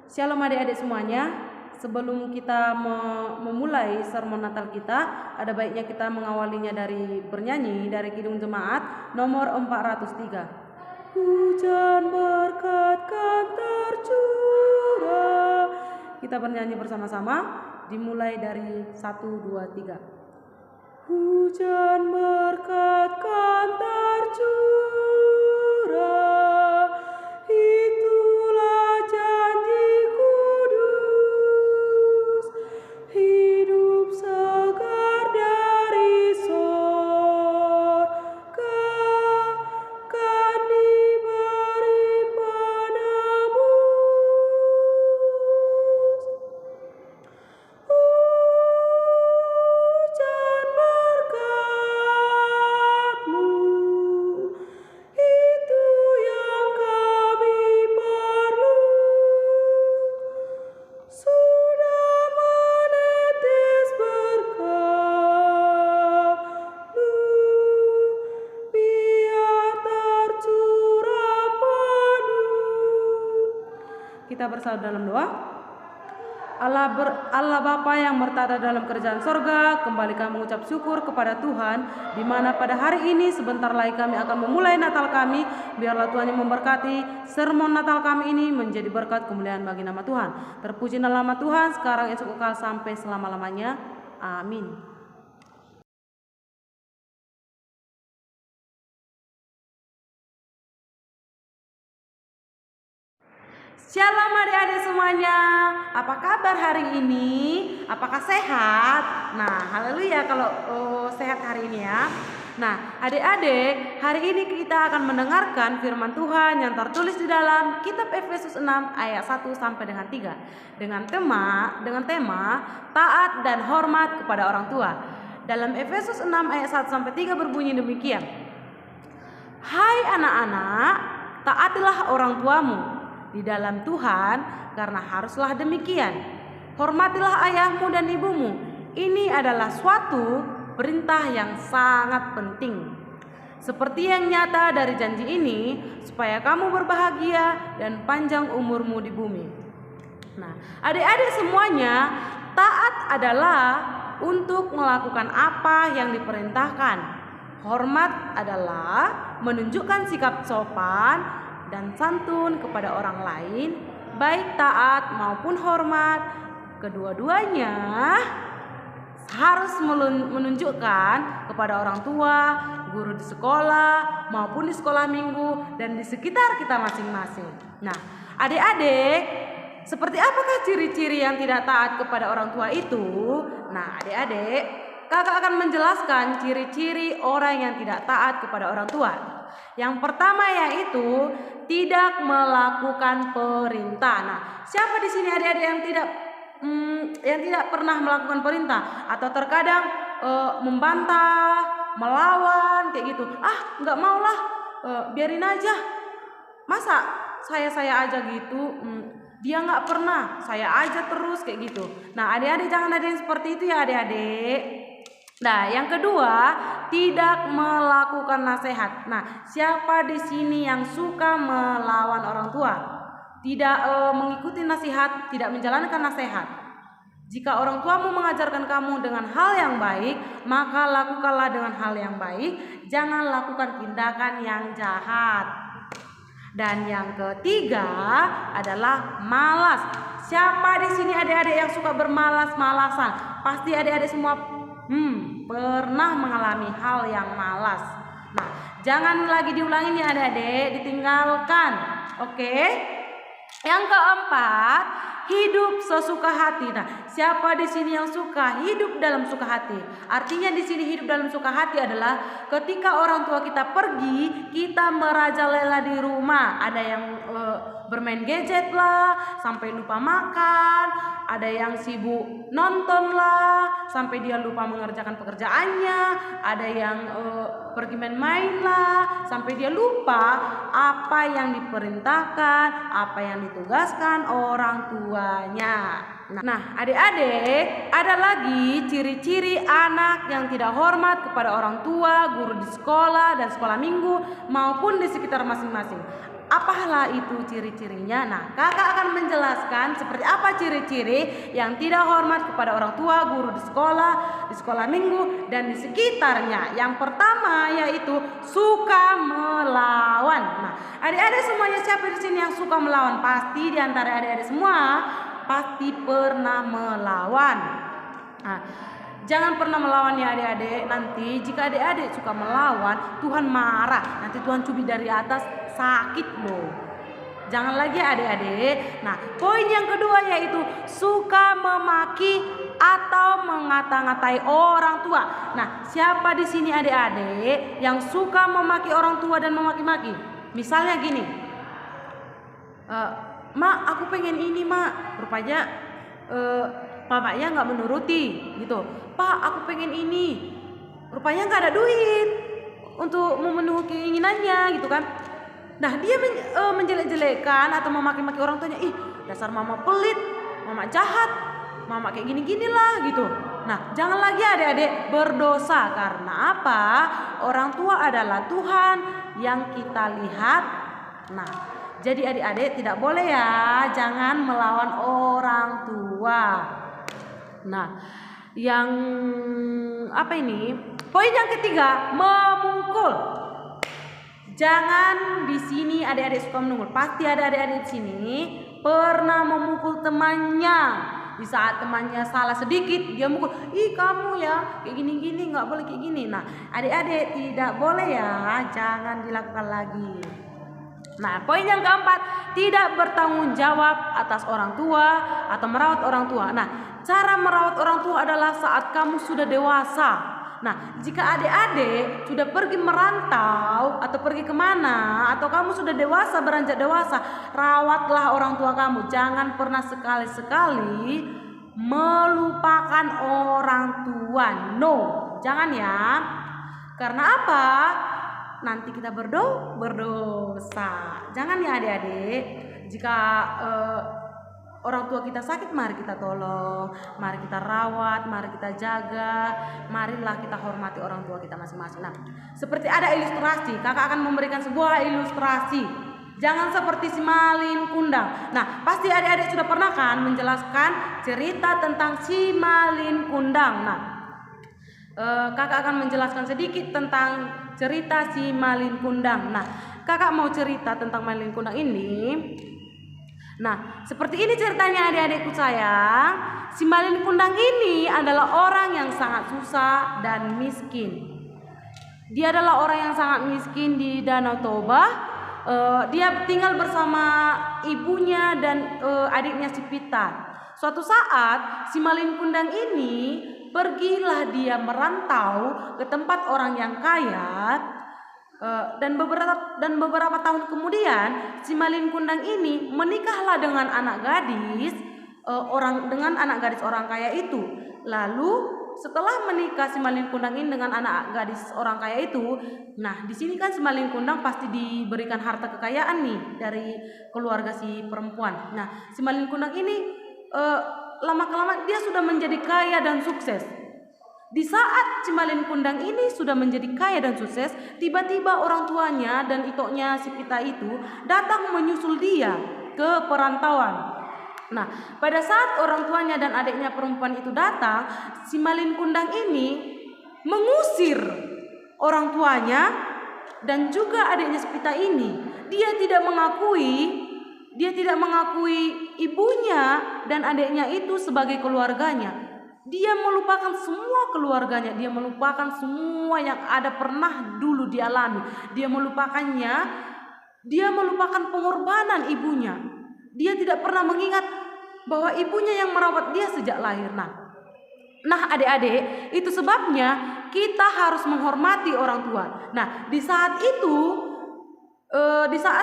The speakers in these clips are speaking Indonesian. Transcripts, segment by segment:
Shalom adik-adik semuanya. Sebelum kita memulai sermon Natal kita, ada baiknya kita mengawalinya dari bernyanyi dari Kidung Jemaat nomor 403. Hujan berkat kan tercurah. Kita bernyanyi bersama-sama, dimulai dari 1, 2, 3. Hujan berkat kan tercurah, itulah janji kudus, hidup segar dari sorga kan diberi penebus. Hujan berkat-Mu, itu yang kami perlu. Sudah menetes berkat-Mu, biar tercurah penuh. Kita bersatu dalam doa. Allah Bapa yang bertada dalam kerajaan sorga, kembali kami mengucap syukur kepada Tuhan, di mana pada hari ini sebentar lagi kami akan memulai Natal kami. Biarlah Tuhan yang memberkati sermon Natal kami ini menjadi berkat kemuliaan bagi nama Tuhan. Terpuji nama Tuhan sekarang esok kekal sampai selama-lamanya. Amin. Shalom adik-adik semuanya. Apa kabar hari ini? Apakah sehat? Nah, haleluya kalau sehat hari ini ya. Nah, adik-adik, hari ini kita akan mendengarkan firman Tuhan yang tertulis di dalam kitab Efesus 6 ayat 1 sampai dengan 3 dengan tema taat dan hormat kepada orang tua. Dalam Efesus 6 ayat 1 sampai 3 berbunyi demikian. Hai anak-anak, taatilah orang tuamu di dalam Tuhan, karena haruslah demikian. Hormatilah ayahmu dan ibumu. Ini adalah suatu perintah yang sangat penting. Seperti yang nyata dari janji ini, supaya kamu berbahagia dan panjang umurmu di bumi. Nah, adik-adik semuanya, taat adalah untuk melakukan apa yang diperintahkan. Hormat adalah menunjukkan sikap sopan dan santun kepada orang lain, baik taat maupun hormat. Kedua-duanya harus menunjukkan kepada orang tua, guru di sekolah maupun di sekolah minggu dan di sekitar kita masing-masing. Nah, adik-adik, seperti apakah ciri-ciri yang tidak taat kepada orang tua itu? Nah, adik-adik, kakak akan menjelaskan ciri-ciri orang yang tidak taat kepada orang tua. Yang pertama yaitu tidak melakukan perintah. Nah, siapa di sini adik-adik yang tidak pernah melakukan perintah atau terkadang membantah, melawan kayak gitu? Nggak maulah, biarin aja. Masa saya aja gitu? Dia nggak pernah, saya aja terus kayak gitu. Nah, adik-adik jangan ada yang seperti itu ya adik-adik. Nah, yang kedua, tidak melakukan nasihat. Nah, siapa di sini yang suka melawan orang tua? Tidak mengikuti nasihat, tidak menjalankan nasihat. Jika orang tuamu mengajarkan kamu dengan hal yang baik, maka lakukanlah dengan hal yang baik. Jangan lakukan tindakan yang jahat. Dan yang ketiga adalah malas. Siapa di sini adik-adik yang suka bermalas-malasan? Pasti adik-adik semua pernah mengalami hal yang malas. Nah, jangan lagi diulangin ya adik-adik, ditinggalkan. Oke? Yang keempat, hidup sesuka hati. Nah, siapa di sini yang suka hidup dalam suka hati? Artinya di sini hidup dalam suka hati adalah ketika orang tua kita pergi, kita merajalela di rumah. Ada yang bermain gadget lah sampai lupa makan, ada yang sibuk nonton lah sampai dia lupa mengerjakan pekerjaannya, ada yang pergi main-main lah sampai dia lupa apa yang diperintahkan, apa yang ditugaskan orang tuanya. Nah, adik-adik, ada lagi ciri-ciri anak yang tidak hormat kepada orang tua, guru di sekolah dan sekolah minggu maupun di sekitar masing-masing. Apalah itu ciri-cirinya? Nah, kakak akan menjelaskan seperti apa ciri-ciri yang tidak hormat kepada orang tua, guru di sekolah minggu, dan di sekitarnya. Yang pertama yaitu suka melawan. Nah, adik-adik semuanya, siapa di sini yang suka melawan? Pasti di antara adik-adik semua pasti pernah melawan. Nah, jangan pernah melawan ya adik-adik. Nanti jika adik-adik suka melawan, Tuhan marah. Nanti Tuhan cubit dari atas, sakit loh. Jangan lagi adik-adik. Nah, poin yang kedua yaitu suka memaki atau mengata-ngatai orang tua. Nah, siapa di sini adik-adik yang suka memaki orang tua dan memaki-maki? Misalnya gini, Mak, aku pengen ini, Mak. Rupanya papanya nggak menuruti gitu. Pak, aku pengen ini. Rupanya nggak ada duit untuk memenuhi keinginannya gitu kan. Nah, dia menjelek-jelekan atau memaki-maki orang tuanya. Ih, dasar mama pelit, mama jahat, mama kayak gini-gini lah gitu. Nah, jangan lagi adik-adik berdosa. Karena apa? Orang tua adalah Tuhan yang kita lihat. Nah, jadi adik-adik tidak boleh ya, jangan melawan orang tua. Nah, yang apa ini? Poin yang ketiga, memukul. Jangan di sini adik-adik suka memukul. Pasti ada adik-adik di sini pernah memukul temannya. Di saat temannya salah sedikit, dia mukul. Ih, kamu ya kayak gini-gini, nggak boleh kayak gini. Nah, adik-adik tidak boleh ya, jangan dilakukan lagi. Nah, poin yang keempat, tidak bertanggung jawab atas orang tua atau merawat orang tua. Nah, cara merawat orang tua adalah saat kamu sudah dewasa. Nah, jika adik-adik sudah pergi merantau atau pergi kemana, atau kamu sudah dewasa, beranjak dewasa, rawatlah orang tua kamu. Jangan pernah sekali-sekali melupakan orang tua. No, jangan ya. Karena apa? Nanti kita berdosa. Jangan ya adik-adik. Jika orang tua kita sakit, mari kita tolong, mari kita rawat, mari kita jaga, marilah kita hormati orang tua kita masing-masing. Nah, seperti ada ilustrasi, kakak akan memberikan sebuah ilustrasi. Jangan seperti si Malin Kundang. Nah, pasti adik-adik sudah pernah kan menjelaskan cerita tentang si Malin Kundang. Nah, kakak akan menjelaskan sedikit tentang cerita si Malin Kundang. Nah, kakak mau cerita tentang Malin Kundang ini. Nah, seperti ini ceritanya adik-adikku sayang. Si Malin Kundang ini adalah orang yang sangat susah dan miskin. Dia adalah orang yang sangat miskin di Danau Toba. Dia tinggal bersama ibunya dan adiknya si Pita. Suatu saat si Malin Kundang ini pergilah dia merantau ke tempat orang yang kaya. Dan beberapa tahun kemudian si Malin Kundang ini menikahlah dengan anak gadis orang kaya itu. Lalu setelah menikah si Malin Kundang ini dengan anak gadis orang kaya itu, nah di sini kan si Malin Kundang pasti diberikan harta kekayaan nih dari keluarga si perempuan. Nah, si Malin Kundang ini lama-kelamaan dia sudah menjadi kaya dan sukses. Di saat si Malin Kundang ini sudah menjadi kaya dan sukses, tiba-tiba orang tuanya dan itoknya si Pita itu datang menyusul dia ke perantauan. Nah, pada saat orang tuanya dan adiknya perempuan itu datang, si Malin Kundang ini mengusir orang tuanya dan juga adiknya si Pita ini. Dia tidak mengakui ibunya dan adiknya itu sebagai keluarganya. Dia melupakan semua keluarganya, dia melupakan semua yang ada pernah dulu dialami. Dia melupakan pengorbanan ibunya. Dia tidak pernah mengingat bahwa ibunya yang merawat dia sejak lahir. Nah adik-adik, itu sebabnya kita harus menghormati orang tua. Nah, di saat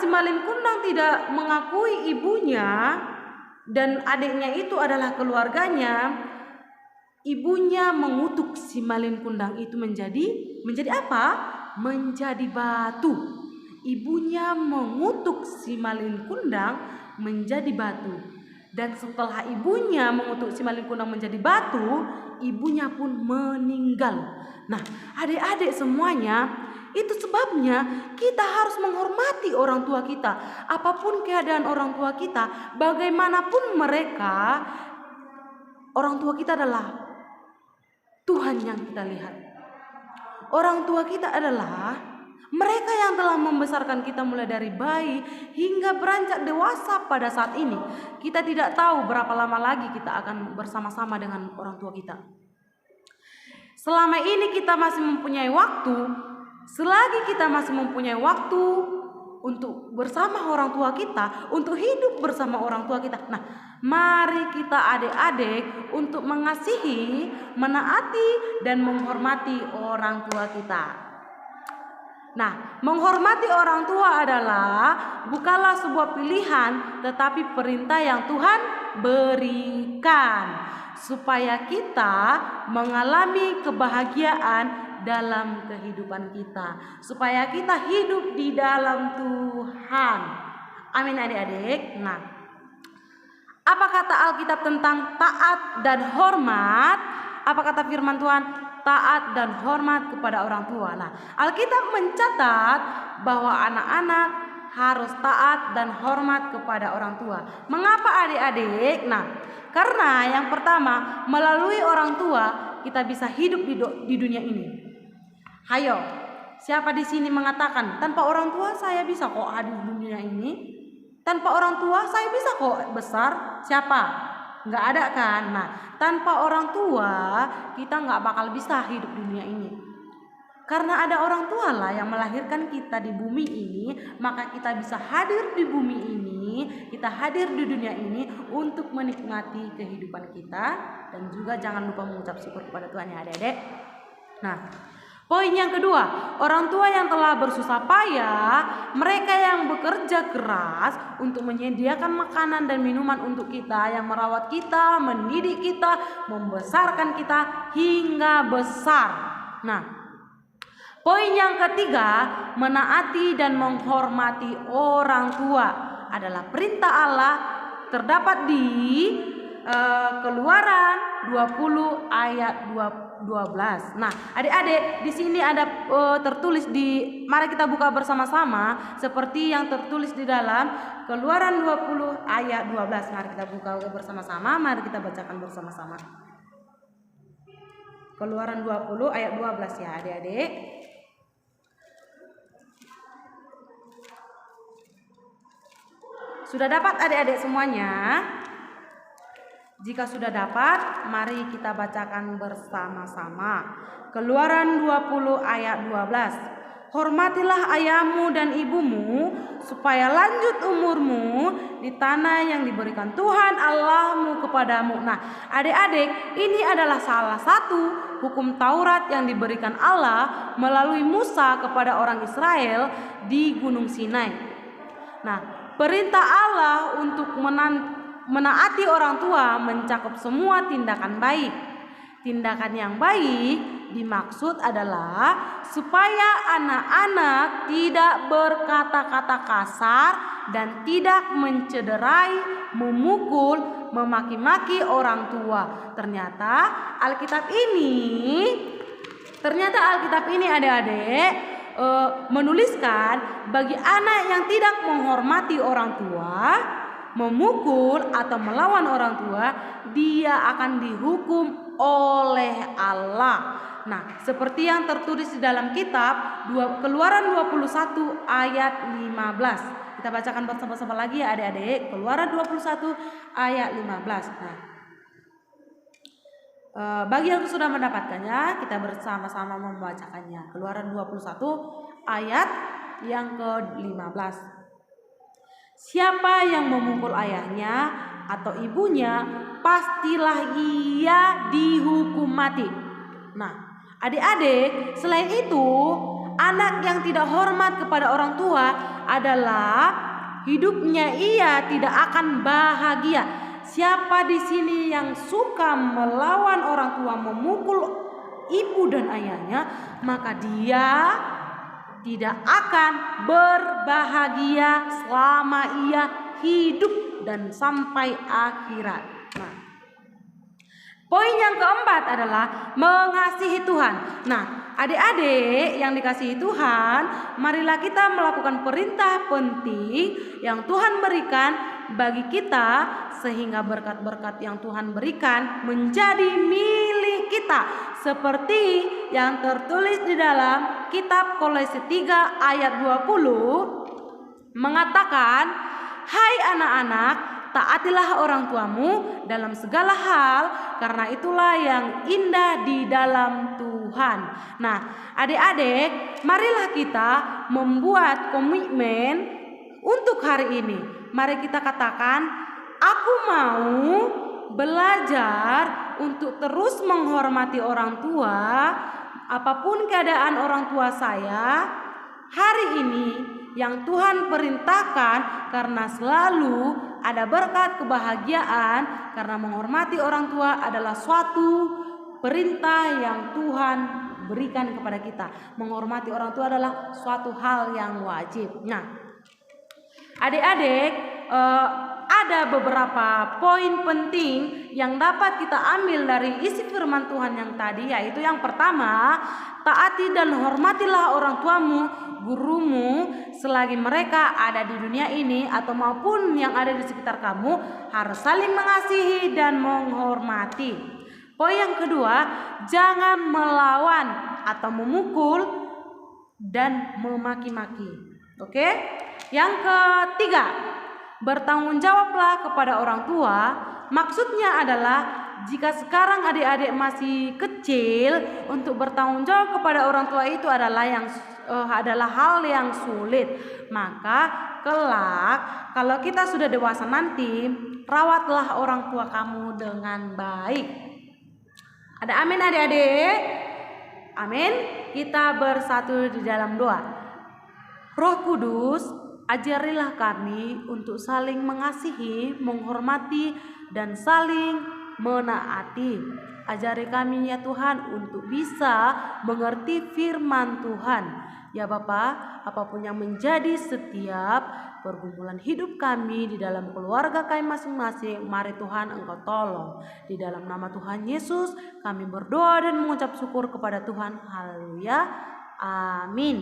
si Malin Kundang tidak mengakui ibunya dan adiknya itu adalah keluarganya, ibunya mengutuk si Malin Kundang itu menjadi apa? Menjadi batu. Ibunya mengutuk si Malin Kundang menjadi batu. Dan setelah ibunya mengutuk si Malin Kundang menjadi batu, ibunya pun meninggal. Nah, adik-adik semuanya, itu sebabnya kita harus menghormati orang tua kita. Apapun keadaan orang tua kita, bagaimanapun mereka, orang tua kita adalah Tuhan yang kita lihat. Orang tua kita adalah mereka yang telah membesarkan kita mulai dari bayi hingga beranjak dewasa pada saat ini. Kita tidak tahu berapa lama lagi kita akan bersama-sama dengan orang tua kita. Selama ini kita masih mempunyai waktu, selagi kita masih mempunyai waktu untuk bersama orang tua kita, untuk hidup bersama orang tua kita. Nah, mari kita adik-adik untuk mengasihi, menaati, dan menghormati orang tua kita. Nah, menghormati orang tua adalah bukanlah sebuah pilihan, tetapi perintah yang Tuhan berikan supaya kita mengalami kebahagiaan dalam kehidupan kita, supaya kita hidup di dalam Tuhan. Amin adik-adik. Nah, apa kata Alkitab tentang taat dan hormat? Apa kata firman Tuhan? Taat dan hormat kepada orang tua. Nah, Alkitab mencatat bahwa anak-anak harus taat dan hormat kepada orang tua. Mengapa adik-adik? Nah, karena yang pertama, melalui orang tua kita bisa hidup di dunia ini. Hayo, siapa di sini mengatakan tanpa orang tua saya bisa kok ada di dunia ini? Tanpa orang tua saya bisa kok besar? Siapa? Nggak ada kan? Nah, tanpa orang tua kita nggak bakal bisa hidup di dunia ini. Karena ada orang tua lah yang melahirkan kita di bumi ini, maka kita bisa hadir di bumi ini, kita hadir di dunia ini untuk menikmati kehidupan kita, dan juga jangan lupa mengucap syukur kepada Tuhan ya adik-adik. Nah, poin yang kedua, orang tua yang telah bersusah payah, mereka yang bekerja keras untuk menyediakan makanan dan minuman untuk kita, yang merawat kita, mendidik kita, membesarkan kita hingga besar. Nah, poin yang ketiga, menaati dan menghormati orang tua adalah perintah Allah terdapat di Keluaran 20 ayat 12. Nah, adik-adik, di sini ada tertulis mari kita buka bersama-sama seperti yang tertulis di dalam Keluaran 20 ayat 12. Mari kita buka bersama-sama, mari kita bacakan bersama-sama. Keluaran 20 ayat 12 ya adik-adik. Sudah dapat adik-adik semuanya? Jika sudah dapat, mari kita bacakan bersama-sama. Keluaran 20 ayat 12. Hormatilah ayahmu dan ibumu, supaya lanjut umurmu di tanah yang diberikan Tuhan Allahmu kepadamu. Nah, adik-adik, ini adalah salah satu hukum Taurat yang diberikan Allah melalui Musa kepada orang Israel di Gunung Sinai. Nah, perintah Allah untuk menaati orang tua mencakup semua tindakan baik. Tindakan yang baik dimaksud adalah supaya anak-anak tidak berkata-kata kasar dan tidak mencederai, memukul, memaki-maki orang tua. Ternyata Alkitab ini adik-adik menuliskan bagi anak yang tidak menghormati orang tua, memukul atau melawan orang tua, dia akan dihukum oleh Allah. Nah, seperti yang tertulis di dalam kitab Keluaran 21 ayat 15. Kita bacakan bersama-sama lagi ya adik-adik. Keluaran 21 ayat 15. Nah, bagi yang sudah mendapatkannya, kita bersama-sama membacakannya. Keluaran 21 ayat yang ke-15. Siapa yang memukul ayahnya atau ibunya, pastilah ia dihukum mati. Nah, adik-adik, selain itu, anak yang tidak hormat kepada orang tua adalah hidupnya ia tidak akan bahagia. Siapa di sini yang suka melawan orang tua, memukul ibu dan ayahnya, maka dia tidak akan berbahagia selama ia hidup dan sampai akhirat. Nah, Poin yang keempat adalah mengasihi Tuhan. Nah, adik-adik yang dikasihi Tuhan, marilah kita melakukan perintah penting yang Tuhan berikan bagi kita, sehingga berkat-berkat yang Tuhan berikan menjadi milik kita, seperti yang tertulis di dalam kitab Kolose 3 ayat 20 mengatakan, "Hai anak-anak, taatilah orang tuamu dalam segala hal, karena itulah yang indah di dalam Tuhan." Nah, adik-adik, marilah kita membuat komitmen untuk hari ini. Mari kita katakan, aku mau belajar untuk terus menghormati orang tua, apapun keadaan orang tua saya hari ini yang Tuhan perintahkan, karena selalu ada berkat kebahagiaan, karena menghormati orang tua adalah suatu perintah yang Tuhan berikan kepada kita. Menghormati orang tua adalah suatu hal yang wajib. Nah, adik-adik, ada beberapa poin penting yang dapat kita ambil dari isi firman Tuhan yang tadi, yaitu yang pertama, taati dan hormatilah orang tuamu, gurumu, selagi mereka ada di dunia ini atau maupun yang ada di sekitar kamu, harus saling mengasihi dan menghormati. Poin yang kedua, jangan melawan atau memukul dan memaki-maki. Oke? Yang ketiga, bertanggung jawablah kepada orang tua. Maksudnya adalah jika sekarang adik-adik masih kecil, untuk bertanggung jawab kepada orang tua itu adalah hal yang sulit. Maka kelak kalau kita sudah dewasa nanti, rawatlah orang tua kamu dengan baik. Ada amin adik-adik? Amin. Kita bersatu di dalam doa. Roh Kudus, ajarilah kami untuk saling mengasihi, menghormati, dan saling menaati. Ajari kami ya Tuhan untuk bisa mengerti firman Tuhan. Ya Bapa, apapun yang menjadi setiap pergumulan hidup kami di dalam keluarga kami masing-masing, mari Tuhan Engkau tolong. Di dalam nama Tuhan Yesus kami berdoa dan mengucap syukur kepada Tuhan. Haleluya. Amin.